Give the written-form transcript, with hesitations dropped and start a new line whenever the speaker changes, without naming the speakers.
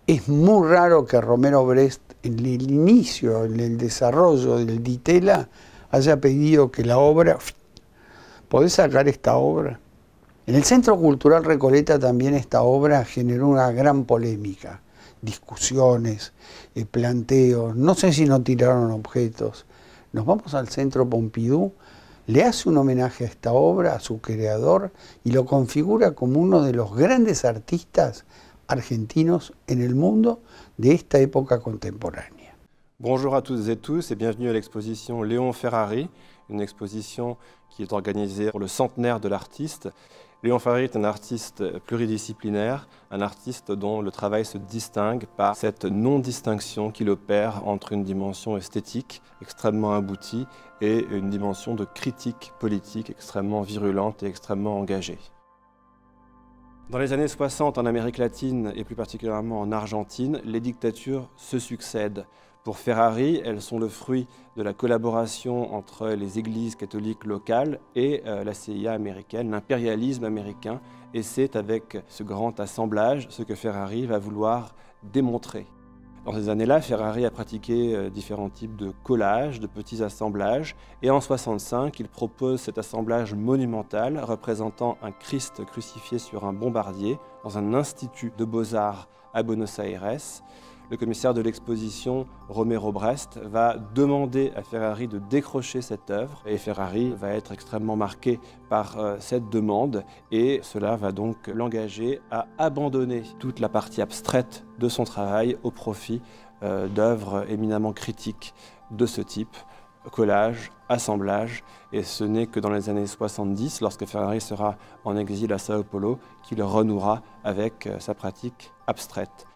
Es muy raro que Romero Brest, en el inicio, en el desarrollo del Di Tella, haya pedido que la obra, ¿podés sacar esta obra? En el Centro Cultural Recoleta también esta obra generó una gran polémica, discusiones, planteos, no sé si no tiraron objetos. Nos vamos al Centro Pompidou, le hace un homenaje a esta obra, a su creador, y lo configura como uno de los grandes artistas argentinos en el mundo de esta época contemporánea.
Bonjour à toutes et tous et bienvenue à l'exposition Léon Ferrari, une exposition qui est organisée pour le centenaire de l'artiste. Léon Ferrari est un artiste pluridisciplinaire, un artiste dont le travail se distingue par cette non-distinction qu'il opère entre une dimension esthétique extrêmement aboutie et une dimension de critique politique extrêmement virulente et extrêmement engagée. Dans les années 60, en Amérique latine et plus particulièrement en Argentine, les dictatures se succèdent. Pour Ferrari, elles sont le fruit de la collaboration entre les églises catholiques locales et la CIA américaine, l'impérialisme américain, et c'est avec ce grand assemblage ce que Ferrari va vouloir démontrer. Dans ces années-là, Ferrari a pratiqué différents types de collages, de petits assemblages, et en 1965, il propose cet assemblage monumental représentant un Christ crucifié sur un bombardier dans un institut de beaux-arts à Buenos Aires. Le commissaire de l'exposition, Romero Brest, va demander à Ferrari de décrocher cette œuvre et Ferrari va être extrêmement marqué par cette demande et cela va donc l'engager à abandonner toute la partie abstraite de son travail au profit d'œuvres éminemment critiques de ce type, collage, assemblage, et ce n'est que dans les années 70, lorsque Ferrari sera en exil à Sao Paulo, qu'il renouera avec sa pratique abstraite.